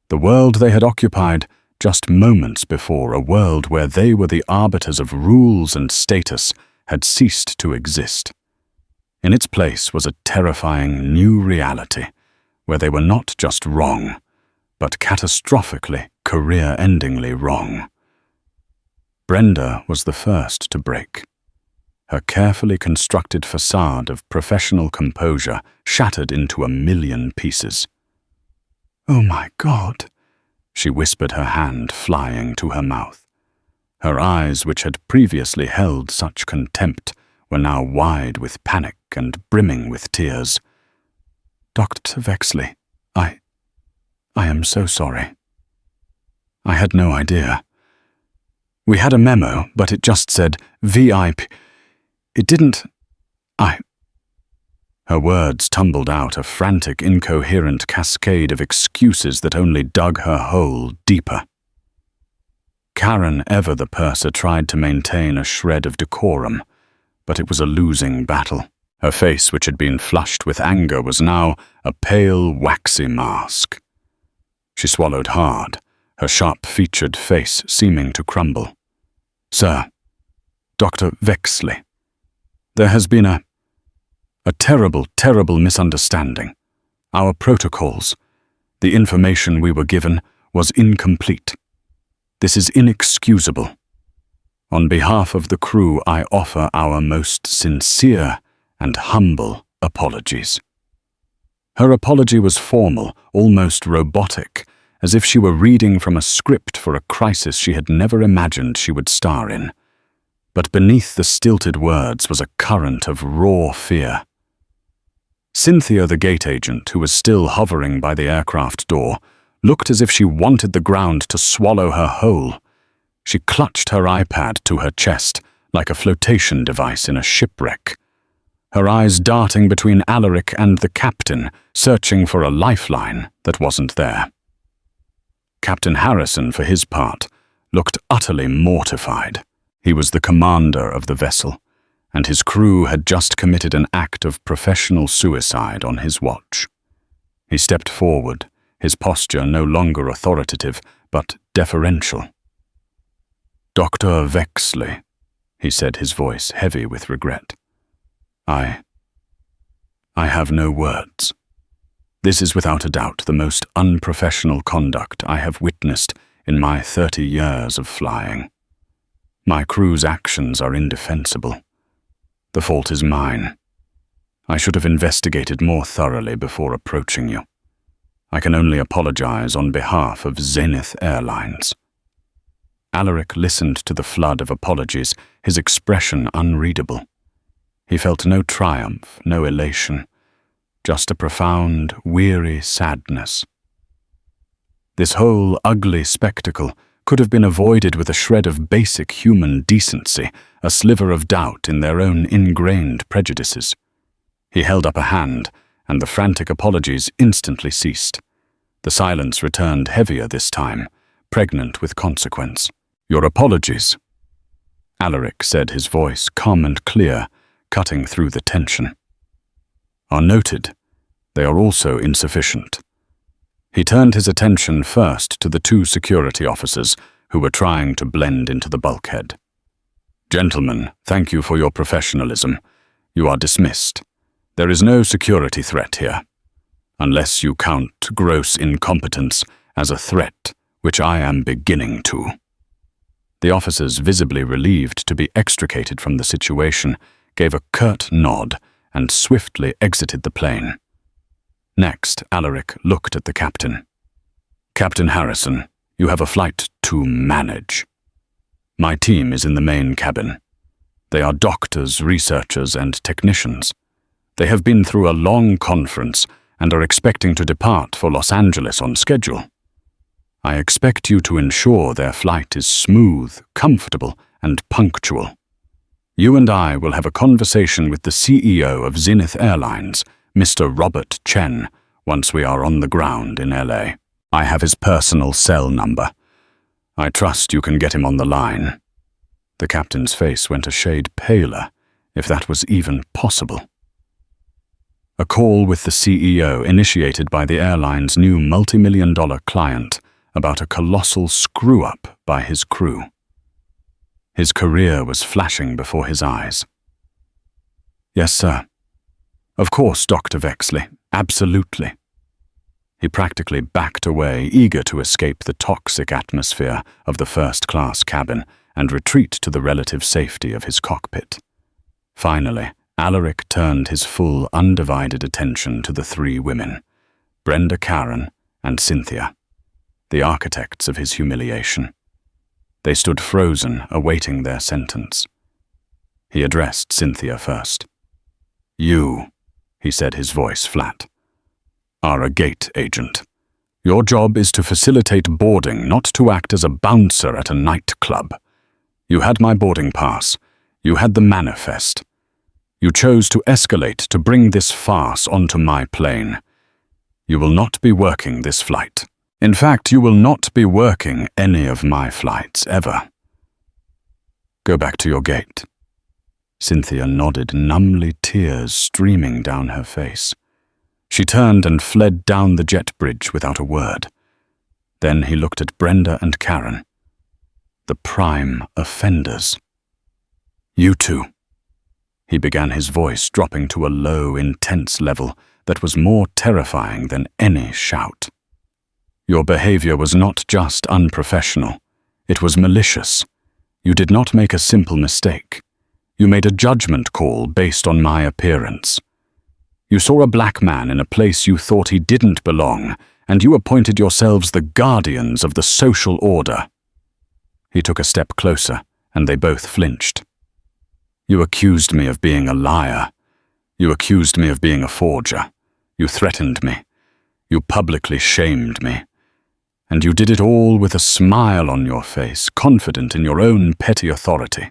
The world they had occupied just moments before, a world where they were the arbiters of rules and status, had ceased to exist. In its place was a terrifying new reality, where they were not just wrong, but catastrophically, career-endingly wrong. Brenda was the first to break. Her carefully constructed facade of professional composure shattered into a million pieces. "Oh my God," she whispered, her hand flying to her mouth. Her eyes, which had previously held such contempt, were now wide with panic and brimming with tears. "Dr. Vexley, I am so sorry. I had no idea. We had a memo, but it just said VIP. It didn't... Her words tumbled out, a frantic, incoherent cascade of excuses that only dug her hole deeper. Karen, ever the purser, tried to maintain a shred of decorum, but it was a losing battle. Her face, which had been flushed with anger, was now a pale, waxy mask. She swallowed hard, her sharp-featured face seeming to crumble. "Sir, Dr. Vexley, there has been a terrible, terrible misunderstanding. Our protocols, the information we were given, was incomplete. This is inexcusable. On behalf of the crew, I offer our most sincere and humble apologies." Her apology was formal, almost robotic, as if she were reading from a script for a crisis she had never imagined she would star in. But beneath the stilted words was a current of raw fear. Cynthia, the gate agent, who was still hovering by the aircraft door, looked as if she wanted the ground to swallow her whole. She clutched her iPad to her chest, like a flotation device in a shipwreck. Her eyes darting between Alaric and the captain, searching for a lifeline that wasn't there. Captain Harrison, for his part, looked utterly mortified. He was the commander of the vessel, and his crew had just committed an act of professional suicide on his watch. He stepped forward, his posture no longer authoritative, but deferential. "Dr. Vexley," he said, his voice heavy with regret. I have no words. This is without a doubt the most unprofessional conduct I have witnessed in my 30 years of flying. My crew's actions are indefensible. The fault is mine. I should have investigated more thoroughly before approaching you. I can only apologize on behalf of Zenith Airlines." Alaric listened to the flood of apologies, his expression unreadable. He felt no triumph, no elation, just a profound, weary sadness. This whole ugly spectacle could have been avoided with a shred of basic human decency, a sliver of doubt in their own ingrained prejudices. He held up a hand, and the frantic apologies instantly ceased. The silence returned heavier this time, pregnant with consequence. "Your apologies," Alaric said, his voice calm and clear, cutting through the tension, "are noted. They are also insufficient." He turned his attention first to the 2 security officers who were trying to blend into the bulkhead. "Gentlemen, thank you for your professionalism. You are dismissed. There is no security threat here, unless you count gross incompetence as a threat, which I am beginning to." The officers, visibly relieved to be extricated from the situation, gave a curt nod and swiftly exited the plane. Next, Alaric looked at the captain. "Captain Harrison, you have a flight to manage. My team is in the main cabin. They are doctors, researchers, and technicians. They have been through a long conference and are expecting to depart for Los Angeles on schedule. I expect you to ensure their flight is smooth, comfortable, and punctual. You and I will have a conversation with the CEO of Zenith Airlines, Mr. Robert Chen, once we are on the ground in LA. I have his personal cell number. I trust you can get him on the line." The captain's face went a shade paler, if that was even possible. A call with the CEO initiated by the airline's new multi-million-dollar client about a colossal screw-up by his crew. His career was flashing before his eyes. "Yes, sir. Of course, Dr. Vexley. Absolutely." He practically backed away, eager to escape the toxic atmosphere of the first-class cabin and retreat to the relative safety of his cockpit. Finally, Alaric turned his full, undivided attention to the 3 women, Brenda, Karen, and Cynthia, the architects of his humiliation. They stood frozen, awaiting their sentence. He addressed Cynthia first. "You," he said, his voice flat, "are a gate agent. Your job is to facilitate boarding, not to act as a bouncer at a nightclub. You had my boarding pass. You had the manifest. You chose to escalate to bring this farce onto my plane. You will not be working this flight. In fact, you will not be working any of my flights, ever. Go back to your gate." Cynthia nodded, numbly, tears streaming down her face. She turned and fled down the jet bridge without a word. Then he looked at Brenda and Karen. The prime offenders. "You two," he began, his voice dropping to a low, intense level that was more terrifying than any shout. "Your behavior was not just unprofessional. It was malicious. You did not make a simple mistake. You made a judgment call based on my appearance. You saw a black man in a place you thought he didn't belong, and you appointed yourselves the guardians of the social order." He took a step closer, and they both flinched. "You accused me of being a liar. You accused me of being a forger. You threatened me. You publicly shamed me. And you did it all with a smile on your face, confident in your own petty authority."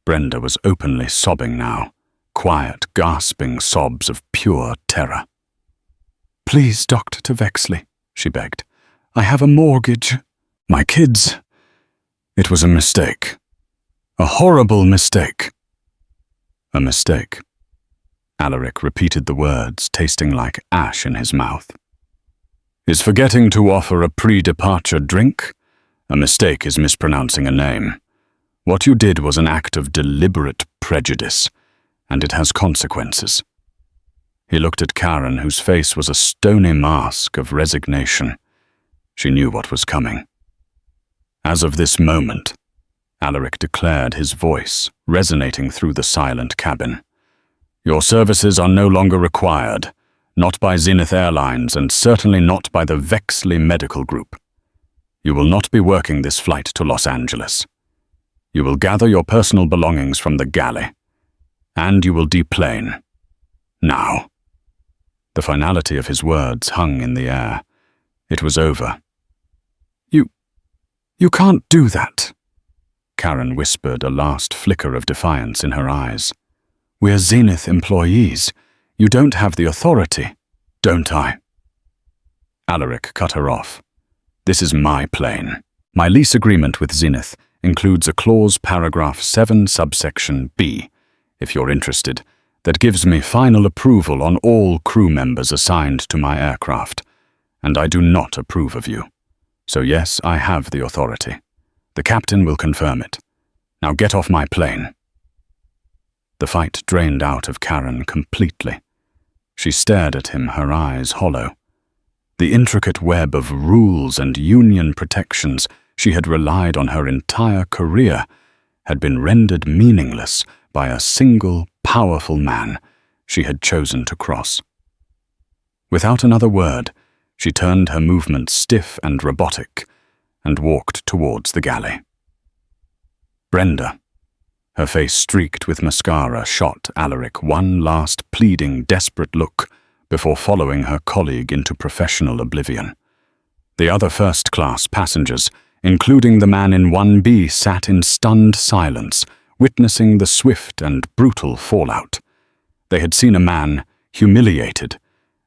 Brenda was openly sobbing now, quiet, gasping sobs of pure terror. "Please, Dr. Vexley," she begged. "I have a mortgage. My kids. It was a mistake. A horrible mistake." A mistake. Alaric repeated the words, tasting like ash in his mouth. Is forgetting to offer a pre-departure drink? A mistake is mispronouncing a name. What you did was an act of deliberate prejudice, and it has consequences. He looked at Karen, whose face was a stony mask of resignation. She knew what was coming. As of this moment, Alaric declared, his voice resonating through the silent cabin, your services are no longer required, not by Zenith Airlines and certainly not by the Vexley Medical Group. You will not be working this flight to Los Angeles. You will gather your personal belongings from the galley, and you will deplane. Now. The finality of his words hung in the air. It was over. You can't do that, Karen whispered, a last flicker of defiance in her eyes. We're Zenith employees. You don't have the authority, don't I? Alaric cut her off. This is my plane. My lease agreement with Zenith includes a clause paragraph 7 subsection B, if you're interested, that gives me final approval on all crew members assigned to my aircraft, and I do not approve of you. So yes, I have the authority. The captain will confirm it. Now get off my plane. The fight drained out of Karen completely. She stared at him, her eyes hollow. The intricate web of rules and union protections she had relied on her entire career had been rendered meaningless by a single, powerful man she had chosen to cross. Without another word, she turned her movements stiff and robotic and walked towards the galley. Brenda, her face streaked with mascara, shot Alaric one last pleading, desperate look before following her colleague into professional oblivion. The other first-class passengers, including the man in 1B, sat in stunned silence, witnessing the swift and brutal fallout. They had seen a man humiliated,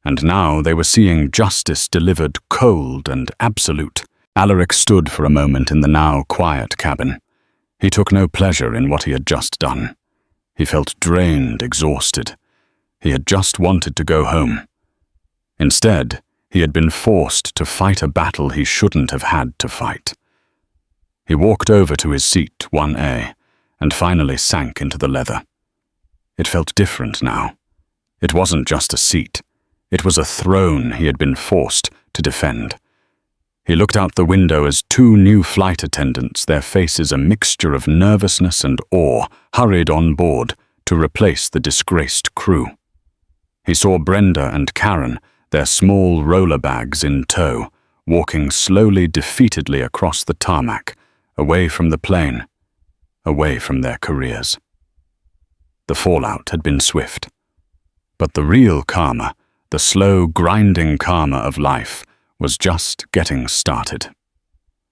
and now they were seeing justice delivered cold and absolute. Alaric stood for a moment in the now quiet cabin. He took no pleasure in what he had just done. He felt drained, exhausted. He had just wanted to go home. Instead, he had been forced to fight a battle he shouldn't have had to fight. He walked over to his seat, 1A, and finally sank into the leather. It felt different now. It wasn't just a seat. It was a throne he had been forced to defend. He looked out the window as two new flight attendants, their faces a mixture of nervousness and awe, hurried on board to replace the disgraced crew. He saw Brenda and Karen, their small roller bags in tow, walking slowly, defeatedly across the tarmac, away from the plane, away from their careers. The fallout had been swift. But the real karma, the slow, grinding karma of life, was just getting started.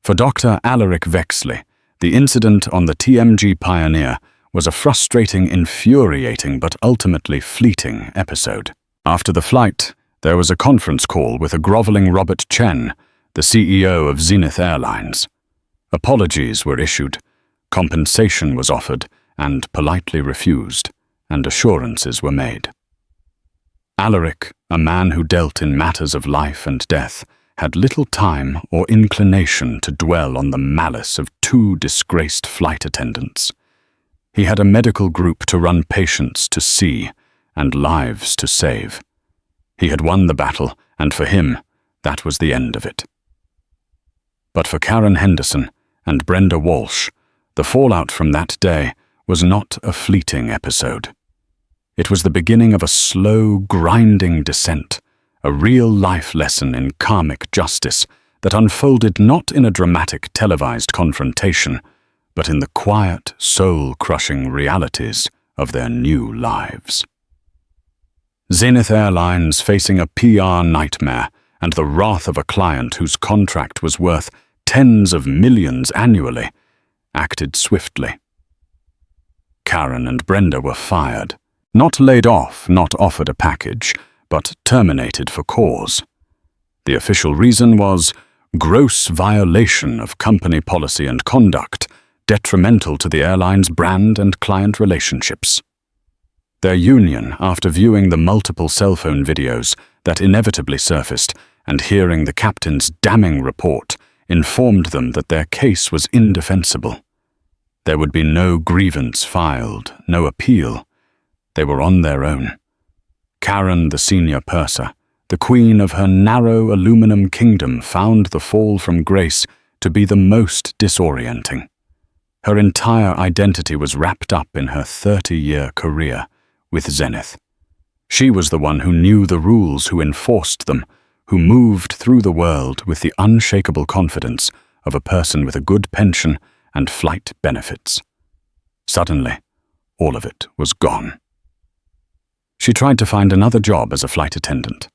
For Dr. Alaric Vexley, the incident on the TMG Pioneer was a frustrating, infuriating, but ultimately fleeting episode. After the flight, there was a conference call with a groveling Robert Chen, the CEO of Zenith Airlines. Apologies were issued, compensation was offered and politely refused, and assurances were made. Alaric, a man who dealt in matters of life and death, had little time or inclination to dwell on the malice of two disgraced flight attendants. He had a medical group to run patients to see and lives to save. He had won the battle, and for him, that was the end of it. But for Karen Henderson and Brenda Walsh, the fallout from that day was not a fleeting episode. It was the beginning of a slow, grinding descent, a real-life lesson in karmic justice that unfolded not in a dramatic televised confrontation, but in the quiet, soul-crushing realities of their new lives. Zenith Airlines, facing a PR nightmare and the wrath of a client whose contract was worth tens of millions annually, acted swiftly. Karen and Brenda were fired. Not laid off, not offered a package, but terminated for cause. The official reason was gross violation of company policy and conduct, detrimental to the airline's brand and client relationships. Their union, after viewing the multiple cell phone videos that inevitably surfaced and hearing the captain's damning report, informed them that their case was indefensible. There would be no grievance filed, no appeal. They were on their own. Karen, the senior purser, the queen of her narrow aluminum kingdom, found the fall from grace to be the most disorienting. Her entire identity was wrapped up in her 30-year career with Zenith. She was the one who knew the rules, who enforced them, who moved through the world with the unshakable confidence of a person with a good pension and flight benefits. Suddenly, all of it was gone. She tried to find another job as a flight attendant.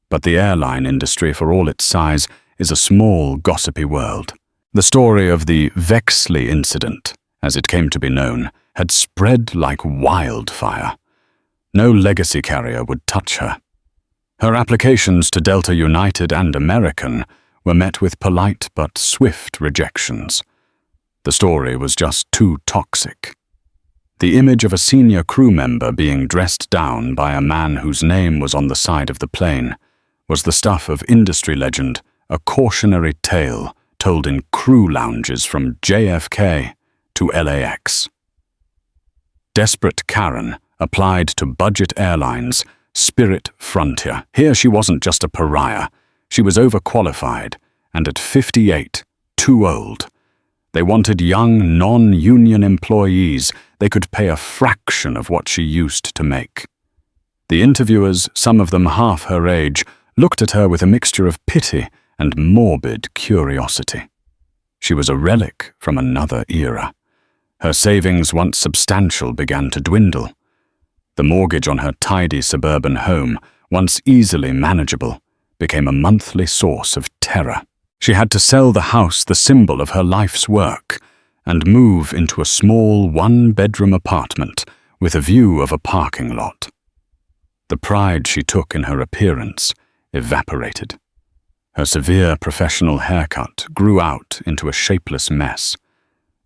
But the airline industry, for all its size, is a small, gossipy world. The story of the Vexley incident, as it came to be known, had spread like wildfire. No legacy carrier would touch her. Her applications to Delta United and American were met with polite but swift rejections. The story was just too toxic. The image of a senior crew member being dressed down by a man whose name was on the side of the plane was the stuff of industry legend, a cautionary tale told in crew lounges from JFK to LAX. Desperate Karen applied to budget airlines, Spirit Frontier. Here she wasn't just a pariah. She was overqualified, and at 58, too old. They wanted young, non-union employees. They could pay a fraction of what she used to make. The interviewers, some of them half her age, looked at her with a mixture of pity and morbid curiosity. She was a relic from another era. Her savings, once substantial, began to dwindle. The mortgage on her tidy suburban home, once easily manageable, became a monthly source of terror. She had to sell the house, the symbol of her life's work, and move into a small one-bedroom apartment with a view of a parking lot. The pride she took in her appearance evaporated. Her severe professional haircut grew out into a shapeless mess.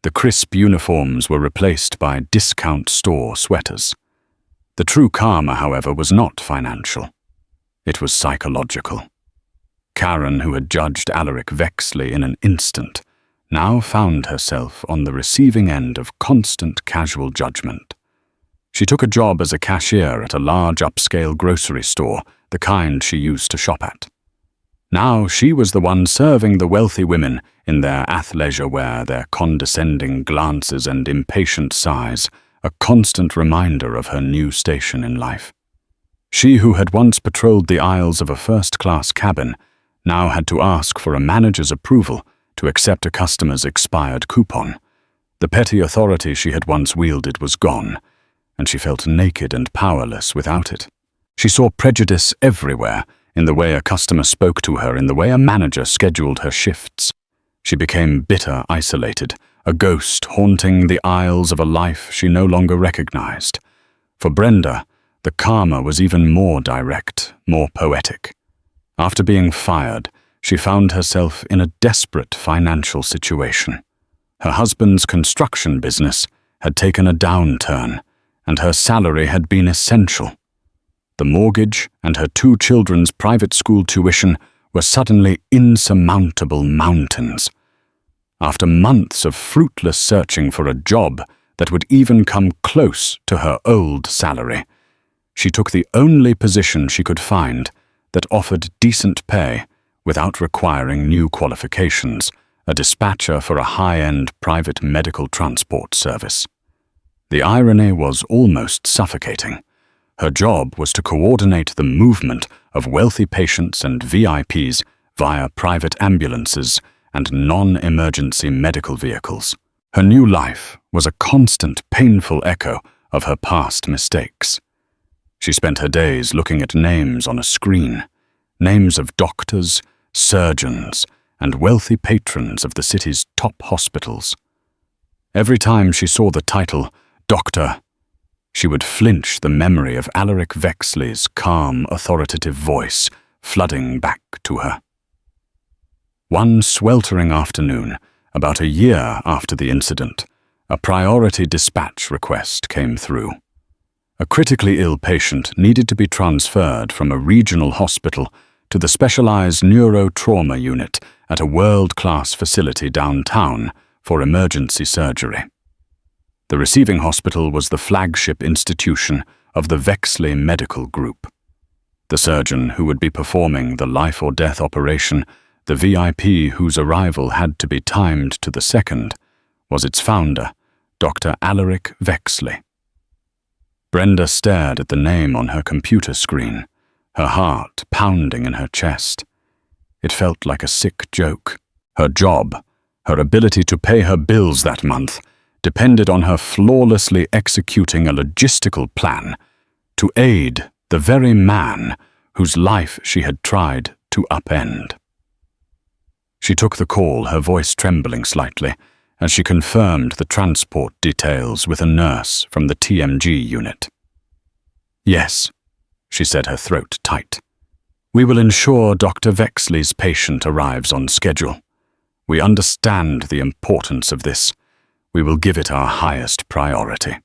The crisp uniforms were replaced by discount store sweaters. The true karma, however, was not financial. It was psychological. Karen, who had judged Alaric Vexley in an instant, now found herself on the receiving end of constant casual judgment. She took a job as a cashier at a large upscale grocery store, the kind she used to shop at. Now she was the one serving the wealthy women in their athleisure wear, their condescending glances and impatient sighs, a constant reminder of her new station in life. She who had once patrolled the aisles of a first-class cabin now had to ask for a manager's approval to accept a customer's expired coupon. The petty authority she had once wielded was gone, and she felt naked and powerless without it. She saw prejudice everywhere, in the way a customer spoke to her, in the way a manager scheduled her shifts. She became bitter, isolated, a ghost haunting the aisles of a life she no longer recognized. For Brenda, the karma was even more direct, more poetic. After being fired, she found herself in a desperate financial situation. Her husband's construction business had taken a downturn, and her salary had been essential. The mortgage and her 2 children's private school tuition were suddenly insurmountable mountains. After months of fruitless searching for a job that would even come close to her old salary, she took the only position she could find that offered decent pay without requiring new qualifications, a dispatcher for a high-end private medical transport service. The irony was almost suffocating. Her job was to coordinate the movement of wealthy patients and VIPs via private ambulances and non-emergency medical vehicles. Her new life was a constant, painful echo of her past mistakes. She spent her days looking at names on a screen, names of doctors, surgeons, and wealthy patrons of the city's top hospitals. Every time she saw the title, Doctor, she would flinch, the memory of Alaric Vexley's calm, authoritative voice flooding back to her. One sweltering afternoon, about a year after the incident, a priority dispatch request came through. A critically ill patient needed to be transferred from a regional hospital to the specialized neurotrauma unit at a world-class facility downtown for emergency surgery. The receiving hospital was the flagship institution of the Vexley Medical Group. The surgeon who would be performing the life-or-death operation, the VIP whose arrival had to be timed to the second, was its founder, Dr. Alaric Vexley. Brenda stared at the name on her computer screen, her heart pounding in her chest. It felt like a sick joke. Her job, her ability to pay her bills that month, depended on her flawlessly executing a logistical plan to aid the very man whose life she had tried to upend. She took the call, her voice trembling slightly, as she confirmed the transport details with a nurse from the TMG unit. "Yes," she said, her throat tight. "We will ensure Dr. Vexley's patient arrives on schedule. We understand the importance of this. We will give it our highest priority."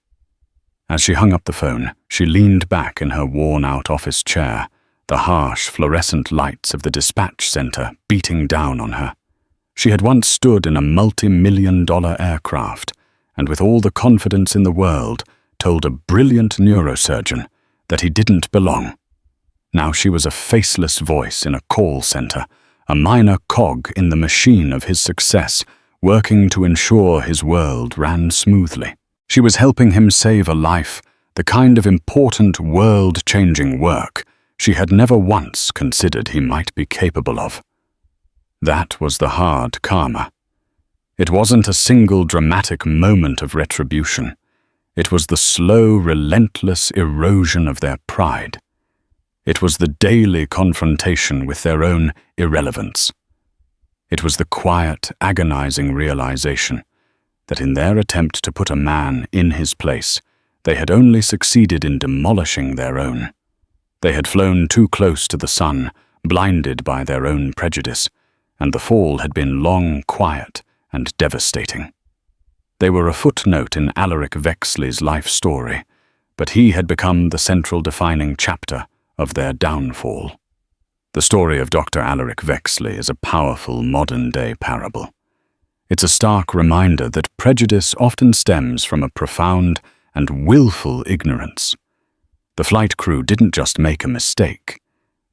As she hung up the phone, she leaned back in her worn-out office chair, the harsh fluorescent lights of the dispatch center beating down on her. She had once stood in a multi-million-dollar aircraft, and with all the confidence in the world, told a brilliant neurosurgeon that he didn't belong. Now she was a faceless voice in a call center, a minor cog in the machine of his success, working to ensure his world ran smoothly. She was helping him save a life, the kind of important world-changing work she had never once considered he might be capable of. That was the hard karma. It wasn't a single dramatic moment of retribution. It was the slow, relentless erosion of their pride. It was the daily confrontation with their own irrelevance. It was the quiet, agonizing realization that in their attempt to put a man in his place, they had only succeeded in demolishing their own. They had flown too close to the sun, blinded by their own prejudice, and the fall had been long, quiet, and devastating. They were a footnote in Alaric Vexley's life story, but he had become the central defining chapter of their downfall. The story of Dr. Alaric Vexley is a powerful modern-day parable. It's a stark reminder that prejudice often stems from a profound and willful ignorance. The flight crew didn't just make a mistake.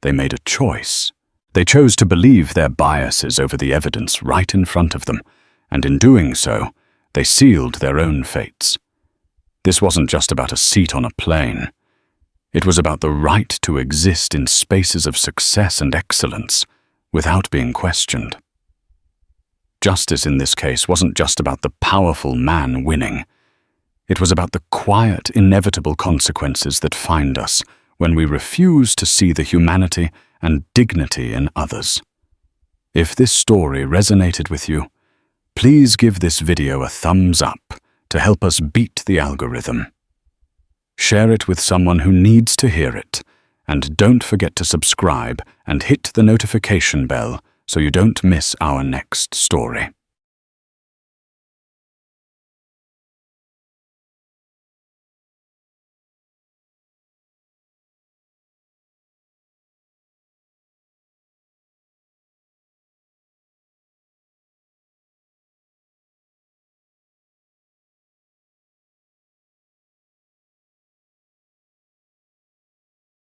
They made a choice. They chose to believe their biases over the evidence right in front of them, and in doing so, they sealed their own fates. This wasn't just about a seat on a plane. It was about the right to exist in spaces of success and excellence without being questioned. Justice in this case wasn't just about the powerful man winning. It was about the quiet, inevitable consequences that find us when we refuse to see the humanity and dignity in others. If this story resonated with you, please give this video a thumbs up to help us beat the algorithm. Share it with someone who needs to hear it, and don't forget to subscribe and hit the notification bell so you don't miss our next story.